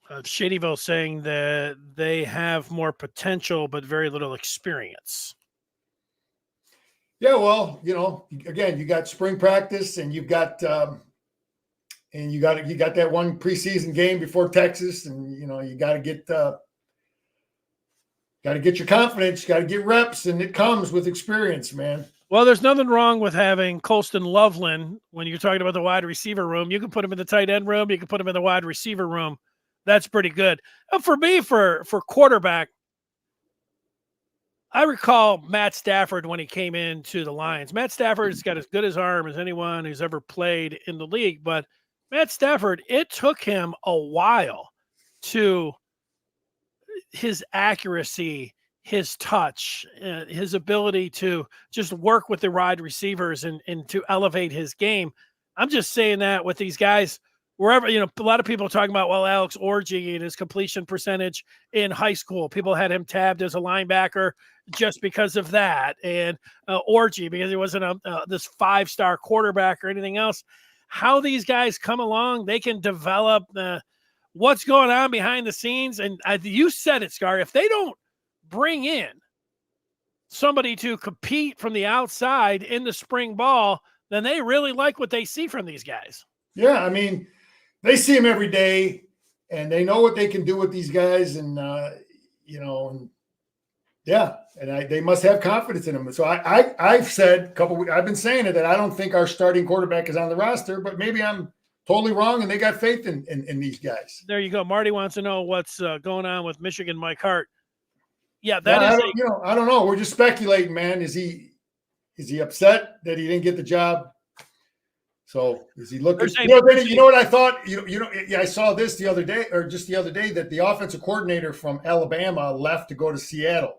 Shadyville saying that they have more potential but very little experience. Yeah, well, again, you got spring practice, and you've got you got that one preseason game before Texas, and you got to get your confidence, got to get reps, and it comes with experience, man. Well, there's nothing wrong with having Colston Loveland when you're talking about the wide receiver room. You can put him in the tight end room. You can put him in the wide receiver room. That's pretty good. And for me, for quarterback, I recall Matt Stafford when he came into the Lions. Matt Stafford's got as good as arm as anyone who's ever played in the league. But Matt Stafford, it took him a while to his accuracy, his touch, his ability to just work with the wide receivers and to elevate his game. I'm just saying that with these guys, wherever, a lot of people are talking about, well, Alex Orgy and his completion percentage in high school. People had him tabbed as a linebacker just because of that. And Orgy, because he wasn't this 5-star quarterback or anything else. How these guys come along, they can develop what's going on behind the scenes. And you said it, Scar, if they don't bring in somebody to compete from the outside in the spring ball, then they really like what they see from these guys. Yeah, I mean, they see them every day, and they know what they can do with these guys, and they must have confidence in them. So I've said I've been saying it, that I don't think our starting quarterback is on the roster, but maybe I'm totally wrong, and they got faith in these guys. There you go. Marty wants to know what's going on with Michigan Mike Hart. Yeah, I don't know. We're just speculating, man. Is he upset that he didn't get the job? So is he looking? You know what I thought? I saw this the other day, or just the other day, that the offensive coordinator from Alabama left to go to Seattle.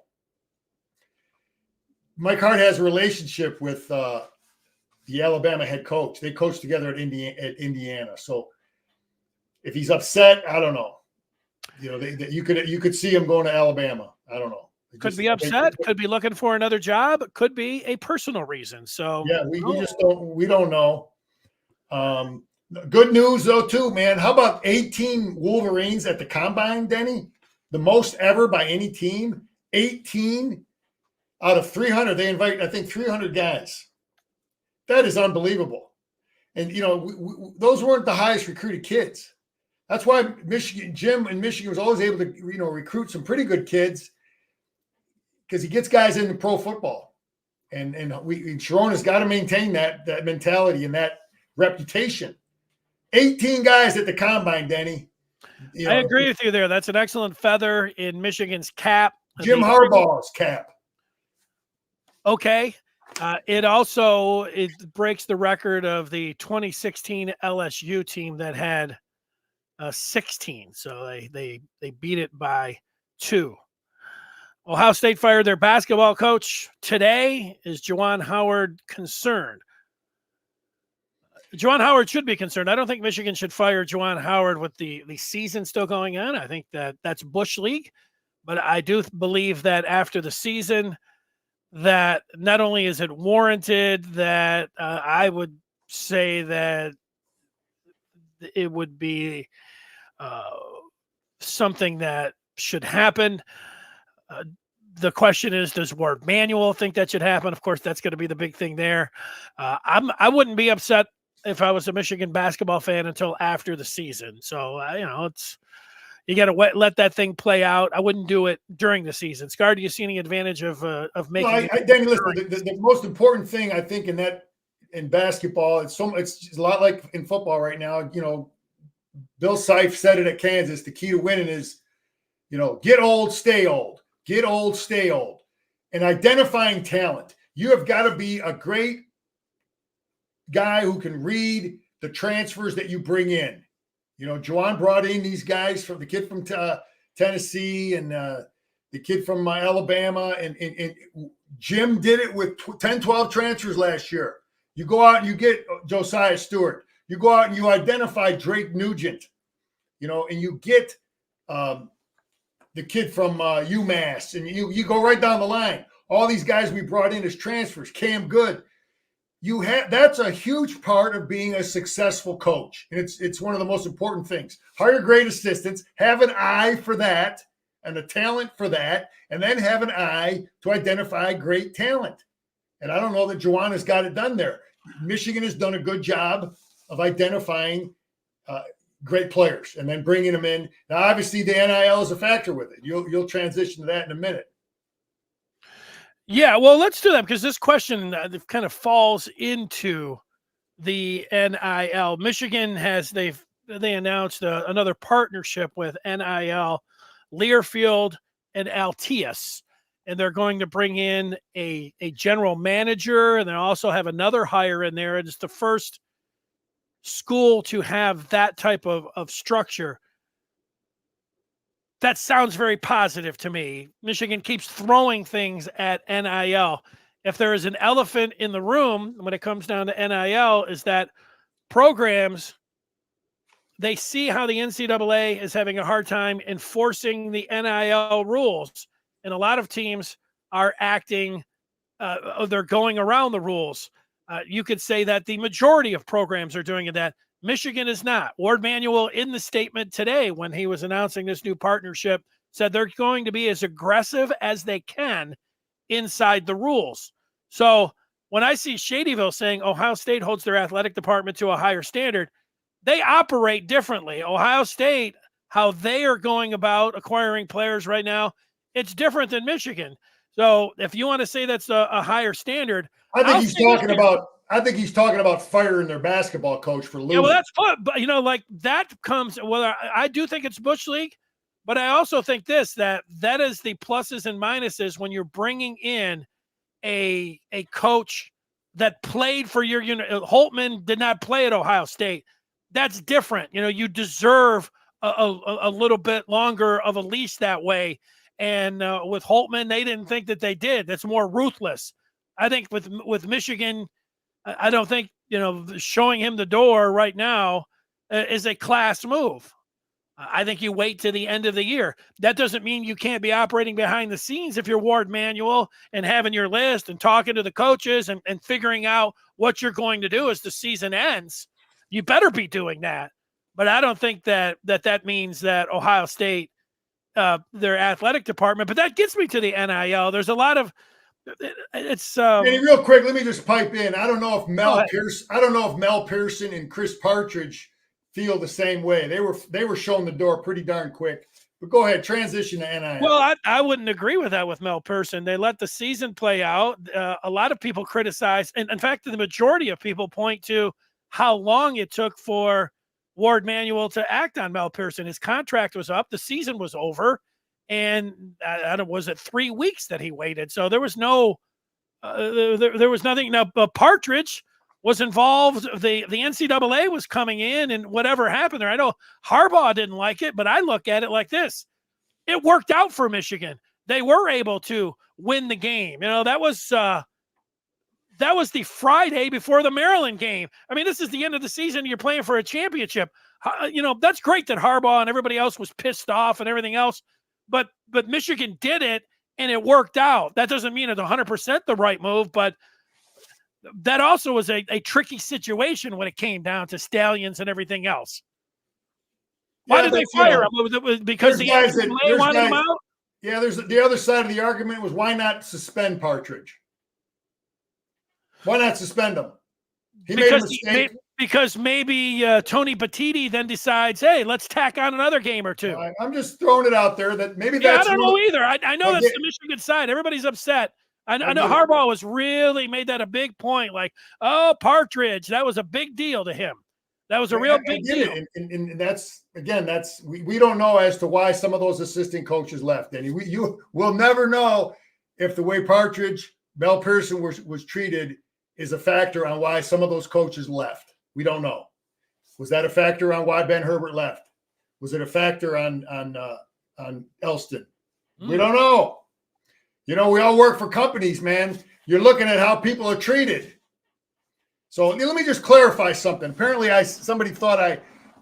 Mike Hart has a relationship with the Alabama head coach. They coached together at Indiana. So if he's upset, I don't know. You could see him going to Alabama. I don't know. Could be upset. Could be looking for another job. Could be a personal reason. So yeah, we just don't know. Good news though too, man. How about 18 Wolverines at the combine, Denny? The most ever by any team. 18 out of 300. They invite, I think, 300 guys. That is unbelievable. And those weren't the highest recruited kids. That's why Jim in Michigan was always able to recruit some pretty good kids, because he gets guys into pro football, and Sharona's got to maintain that mentality and that reputation. 18 guys at the combine, Denny. I agree with you there. That's an excellent feather in Michigan's cap. Jim Harbaugh's cap. Okay. It breaks the record of the 2016 LSU team that had 16. So they beat it by 2. Ohio State fired their basketball coach today. Is Juwan Howard concerned? Juwan Howard should be concerned. I don't think Michigan should fire Juwan Howard with the season still going on. I think that's Bush League. But I do believe that after the season, that not only is it warranted, that I would say that it would be something that should happen. The question is, does Ward Manuel think that should happen? Of course, that's going to be the big thing there. I wouldn't be upset if I was a Michigan basketball fan until after the season. So, you got to let that thing play out. I wouldn't do it during the season. Scar, do you see any advantage of making? Danny, listen. The most important thing I think in basketball, it's a lot like in football right now. Bill Seif said it at Kansas. The key to winning is, get old, stay old. Get old, stay old. And identifying talent. You have got to be a great guy who can read the transfers that you bring in. Juwan brought in these guys from the kid from Tennessee and the kid from Alabama. And Jim did it with 10, 12 transfers last year. You go out and you get Josiah Stewart. You go out and you identify Drake Nugent, and you get the kid from UMass, and you go right down the line. All these guys we brought in as transfers, Cam Good. That's a huge part of being a successful coach. And it's one of the most important things. Hire great assistants, have an eye for that and the talent for that, and then have an eye to identify great talent. And I don't know that Juwan has got it done there. Michigan has done a good job of identifying great players and then bringing them in. Now, obviously, the NIL is a factor with it. You'll transition to that in a minute. Yeah, well, let's do that because this question kind of falls into the NIL. Michigan they announced another partnership with NIL, Learfield and Altius. And they're going to bring in a general manager, and they also have another hire in there. It's the first school to have that type of structure. That sounds very positive to me. Michigan keeps throwing things at NIL. If there is an elephant in the room when it comes down to NIL, is that programs, they see how the NCAA is having a hard time enforcing the NIL rules. And a lot of teams are acting, they're going around the rules. You could say that the majority of programs are doing that. Michigan is not. Ward Manuel, in the statement today when he was announcing this new partnership, said they're going to be as aggressive as they can inside the rules. So when I see Shadyville saying Ohio State holds their athletic department to a higher standard, they operate differently. Ohio State, how they are going about acquiring players right now, it's different than Michigan. So if you want to say that's a higher standard, I think he's talking about firing their basketball coach for losing. Yeah, well, that's fun, but like that comes. Well, I do think it's Bush League, but I also think that is the pluses and minuses when you're bringing in a coach that played for your unit. Holtman did not play at Ohio State. That's different. You deserve a little bit longer of a leash that way. And with Holtman, they didn't think that they did. That's more ruthless. I think with Michigan, I don't think, showing him the door right now is a class move. I think you wait to the end of the year. That doesn't mean you can't be operating behind the scenes if you're Ward Manuel and having your list and talking to the coaches and figuring out what you're going to do as the season ends. You better be doing that. But I don't think that means that Ohio State, their athletic department, but that gets me to the NIL. There's a lot of Danny, real quick, let me just pipe in. I don't know if Mel Pearson and Chris Partridge feel the same way. They were shown the door pretty darn quick. But go ahead, transition to NIL. Well, I wouldn't agree with that with Mel Pearson. They let the season play out. A lot of people criticize, and in fact, the majority of people point to how long it took for Ward Manuel to act on Mel Pearson. His contract was up. The season was over. And was it 3 weeks that he waited? So there was no, there was nothing. Now, Partridge was involved. The NCAA was coming in, and whatever happened there. I know Harbaugh didn't like it, but I look at it like this: it worked out for Michigan. They were able to win the game. That was the Friday before the Maryland game. I mean, this is the end of the season. You're playing for a championship. That's great that Harbaugh and everybody else was pissed off and everything else. But Michigan did it, and it worked out. That doesn't mean it's 100% the right move, but that also was a tricky situation when it came down to Stallions and everything else. Why did they fire him? Because the NCAA wanted him out? Yeah, there's the other side of the argument was why not suspend Partridge? Why not suspend him? He made a mistake. because maybe Tony Batiti then decides, hey, let's tack on another game or two. I'm just throwing it out there that maybe Yeah, that's. I don't know either. I know that's the Michigan side. Everybody's upset. I know Harbaugh was really made that a big point. Like, oh, Partridge, that was a big deal to him. That was a real big deal. And that's, again, we don't know as to why some of those assistant coaches left. And we'll never know if the way Partridge, Mel Pearson was treated is a factor on why some of those coaches left. We don't know. Was that a factor on why Ben Herbert left? Was it a factor on Elston? We don't know. We all work for companies, man. You're looking at how people are treated. So let me just clarify something. Apparently, somebody thought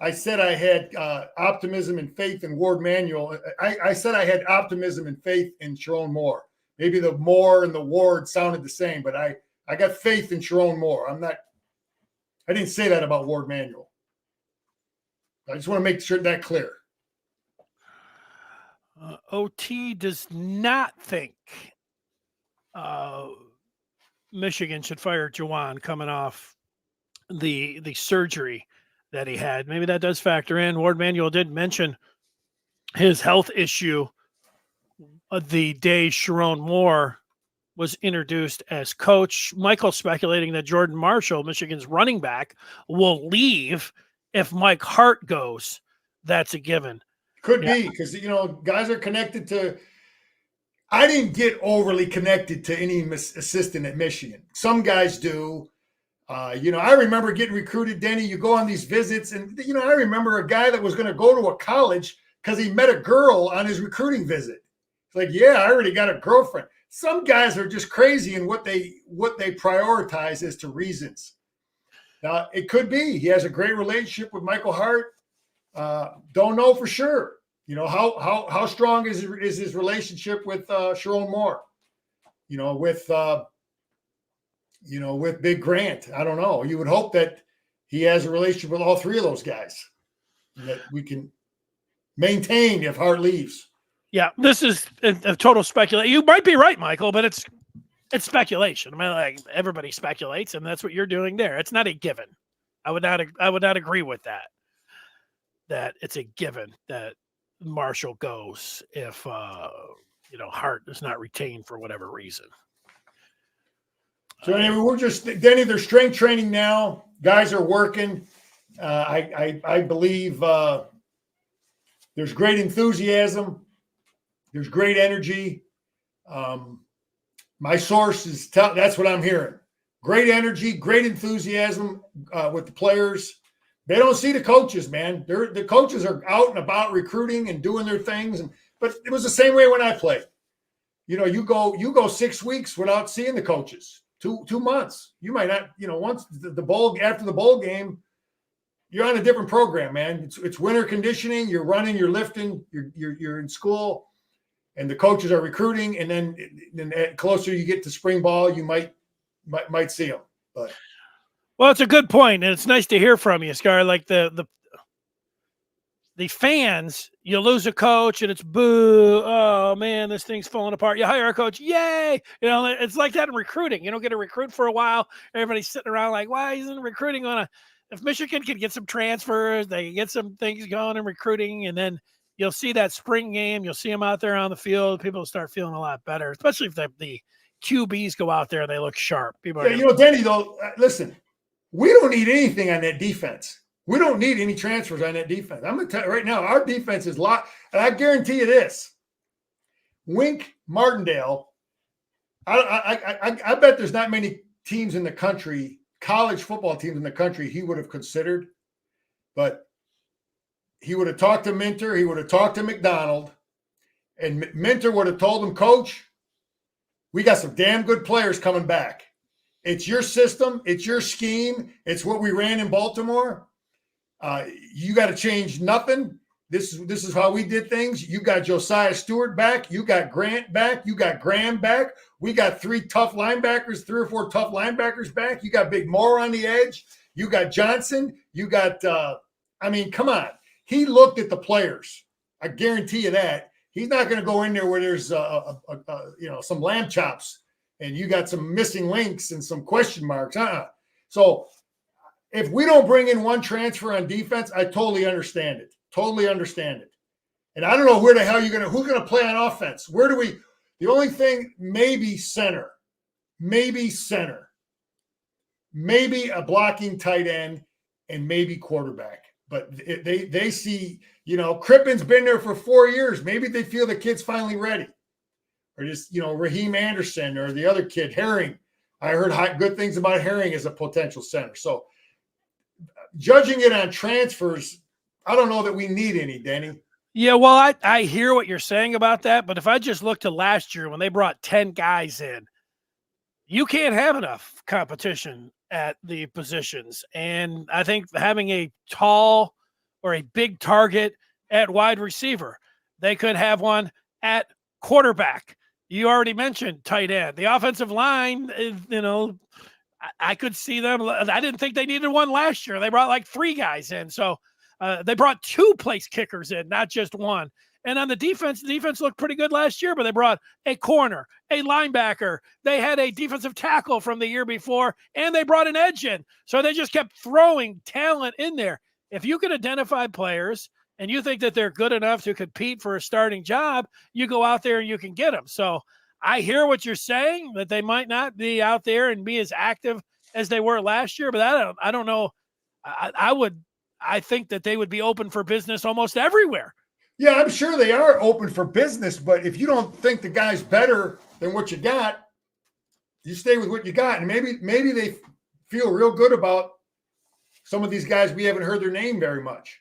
I said I had optimism and faith in Ward Manuel. I said I had optimism and faith in Sharon Moore. Maybe the Moore and the Ward sounded the same, but I got faith in Sharon Moore. I didn't say that about Ward Manuel. I just want to make sure that clear. OT does not think Michigan should fire Juwan coming off the surgery that he had. Maybe that does factor in. Ward Manuel did mention his health issue the day Sharon Moore was introduced as coach. Michael speculating that Jordan Marshall, Michigan's running back, will leave if Mike Hart goes. That's a given. Could be, because guys are connected to. I didn't get overly connected to any assistant at Michigan. Some guys do. I remember getting recruited, Denny. You go on these visits, and I remember a guy that was going to go to a college because he met a girl on his recruiting visit. It's like, yeah, I already got a girlfriend. Some guys are just crazy in what they prioritize as to reasons. Now, it could be he has a great relationship with Michael Hart. Don't know for sure. How strong is his relationship with Sharon Moore? With Big Grant. I don't know. You would hope that he has a relationship with all three of those guys and that we can maintain if Hart leaves. Yeah, this is a total speculation. You might be right, Michael, but it's speculation. I mean, like, everybody speculates, and that's what you're doing there. It's not a given. I would not agree with that. That it's a given that Marshall goes if Hart is not retained for whatever reason. So anyway, we're just, Denny, they're strength training now. Guys are working. I believe there's great enthusiasm. There's great energy. My source is that's what I'm hearing. Great energy, great enthusiasm with the players. They don't see the coaches, man. The coaches are out and about recruiting and doing their things. But it was the same way when I played. You go 6 weeks without seeing the coaches. 2 months. You might not. Once after the bowl game, you're on a different program, man. It's winter conditioning. You're running. You're lifting. You're in school, and the coaches are recruiting. And then closer you get to spring ball, you might see them. But. Well, it's a good point, and it's nice to hear from you, Scar. Like the fans, you lose a coach, and it's boo. Oh man, this thing's falling apart. You hire a coach, yay! It's like that in recruiting. You don't get a recruit for a while. Everybody's sitting around like, why isn't recruiting on a? If Michigan can get some transfers, they can get some things going in recruiting, and then you'll see that spring game. You'll see them out there on the field. People will start feeling a lot better, especially if the QBs go out there and they look sharp. People are Denny, though, listen. We don't need anything on that defense. We don't need any transfers on that defense. I'm going to tell you right now, our defense is locked. And I guarantee you this. Wink Martindale, I bet there's not many teams in the country, college football teams in the country he would have considered. But he would have talked to Minter. He would have talked to McDonald. And Minter would have told him, Coach, we got some damn good players coming back. It's your system. It's your scheme. It's what we ran in Baltimore. You got to change nothing. This is how we did things. You got Josiah Stewart back. You got Grant back. You got Graham back. We got 3 or 4 tough linebackers back. You got Big Moore on the edge. You got Johnson. You got, come on. He looked at the players. I guarantee you that. He's not going to go in there where there's, some lamb chops and you got some missing links and some question marks. So if we don't bring in one transfer on defense, I totally understand it. Totally understand it. And I don't know where the hell who's going to play on offense? The only thing, maybe center, maybe a blocking tight end, and maybe quarterback. But they see, Crippen's been there for 4 years. Maybe they feel the kid's finally ready. Or just, Raheem Anderson or the other kid, Herring. I heard good things about Herring as a potential center. So judging it on transfers, I don't know that we need any, Denny. Yeah, well, I hear what you're saying about that, but if I just look to last year when they brought 10 guys in, you can't have enough competition at the positions. And I think having a tall or a big target at wide receiver, they could have one at quarterback. You already mentioned tight end. The offensive line, I could see them. I didn't think they needed one last year. They brought like 3 guys in. So they brought 2 place kickers in, not just one. And on the defense looked pretty good last year, but they brought a corner, a linebacker. They had a defensive tackle from the year before, and they brought an edge in. So they just kept throwing talent in there. If you can identify players and you think that they're good enough to compete for a starting job, you go out there and you can get them. So I hear what you're saying, that they might not be out there and be as active as they were last year, but I don't know. I think that they would be open for business almost everywhere. Yeah, I'm sure they are open for business, but if you don't think the guy's better than what you got, you stay with what you got. And maybe they feel real good about some of these guys. We haven't heard their name very much.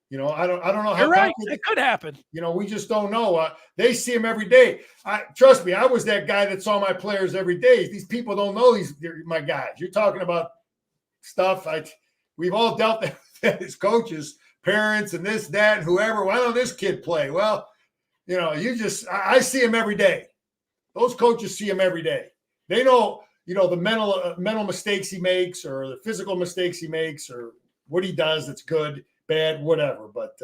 I don't know how. You're right. It could happen. We just don't know. They see them every day. Trust me, I was that guy that saw my players every day. These people don't know they're my guys. You're talking about stuff we've all dealt with as coaches, parents, and this, that, and whoever. Why don't this kid play? Well, I see him every day. Those coaches see him every day. They know, the mental mistakes he makes, or the physical mistakes he makes, or what he does that's good, bad, whatever. But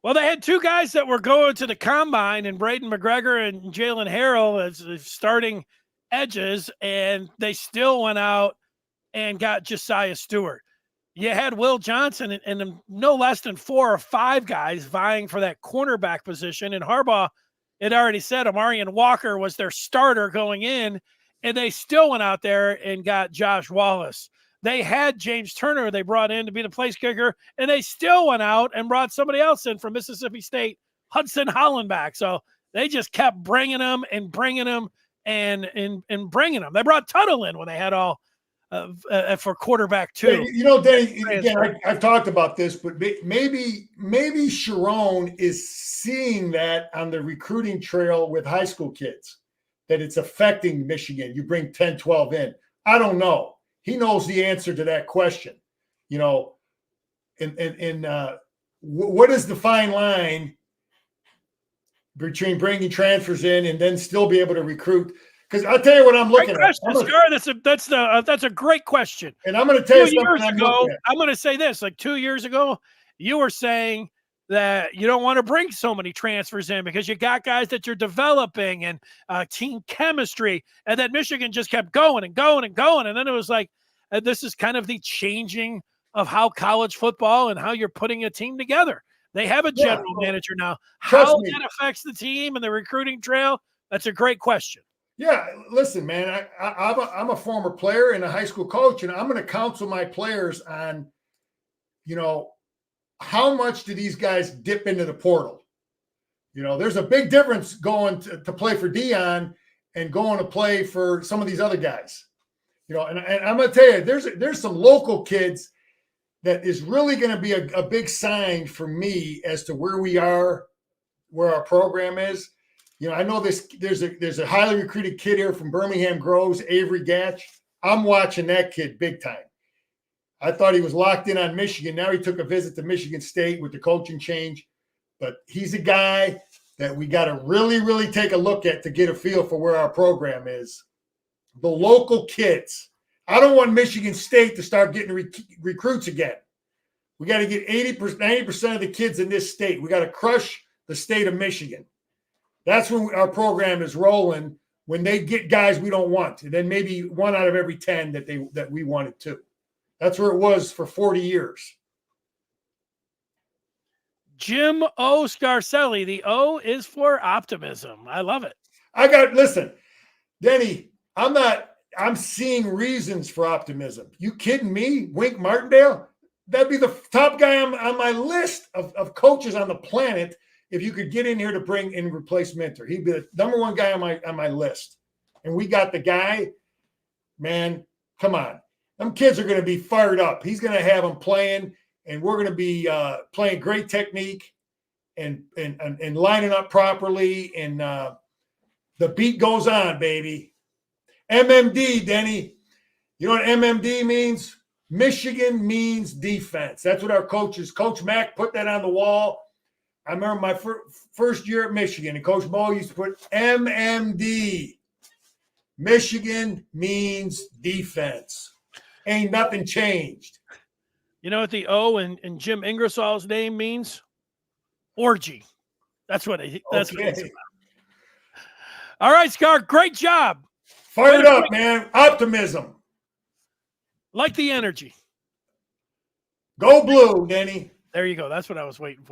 well, they had 2 guys that were going to the combine, and Braden McGregor and Jalen Harrell as starting edges, and they still went out and got Josiah Stewart. You had Will Johnson and no less than 4 or 5 guys vying for that cornerback position. And Harbaugh had already said Amarian Walker was their starter going in, and they still went out there and got Josh Wallace. They had James Turner they brought in to be the place kicker, and they still went out and brought somebody else in from Mississippi State, Hudson Hollenbach. So they just kept bringing them and bringing them and bringing them. They brought Tuttle in when they had all for quarterback too. Danny, again, I've talked about this, but maybe Sharon is seeing that on the recruiting trail with high school kids, that it's affecting Michigan. You bring 10, 12 in. I don't know. He knows the answer to that question. What is the fine line between bringing transfers in and then still be able to recruit? Because I'll tell you what I'm looking at. That's a great question. And I'm going to tell you something. 2 years ago, I'm going to say this. Like 2 years ago, you were saying that you don't want to bring so many transfers in because you got guys that you're developing and team chemistry, and that Michigan just kept going and going and going. And then it was like, this is kind of the changing of how college football and how you're putting a team together. They have a general manager now. How that affects the team and the recruiting trail, that's a great question. Yeah, listen, man, I'm a former player and a high school coach, and I'm going to counsel my players on, how much do these guys dip into the portal? There's a big difference going to play for Dion and going to play for some of these other guys. And I'm going to tell you, there's some local kids that is really going to be a big sign for me as to where we are, where our program is. I know there's a highly recruited kid here from Birmingham Groves, Avery Gatch. I'm watching that kid big time. I thought he was locked in on Michigan. Now he took a visit to Michigan State with the coaching change. But he's a guy that we got to really, really take a look at to get a feel for where our program is. The local kids. I don't want Michigan State to start getting recruits again. We got to get 90% of the kids in this state. We got to crush the state of Michigan. That's when our program is rolling, when they get guys we don't want. And then maybe 1 out of every 10 that we wanted to. That's where it was for 40 years. Jim O. Scarcelli. The O is for optimism. I love it. Listen, Denny, I'm seeing reasons for optimism. You kidding me? Wink Martindale? That'd be the top guy on my list of coaches on the planet if you could get in here to bring and replace Minter. He'd be the number one guy on my list. And we got the guy, man, come on. Them kids are going to be fired up. He's going to have them playing, and we're going to be playing great technique and lining up properly. And the beat goes on, baby. MMD, Denny. You know what MMD means? Michigan means defense. That's what our Coach Mack put that on the wall. I remember my first year at Michigan, and Coach Mo used to put MMD. Michigan means defense. Ain't nothing changed. You know what the O in Jim Ingersoll's name means? Orgy. That's what it's about. All right, Scar, great job. Fired up, man. Optimism. Like the energy. Go blue, Denny. There you go. That's what I was waiting for.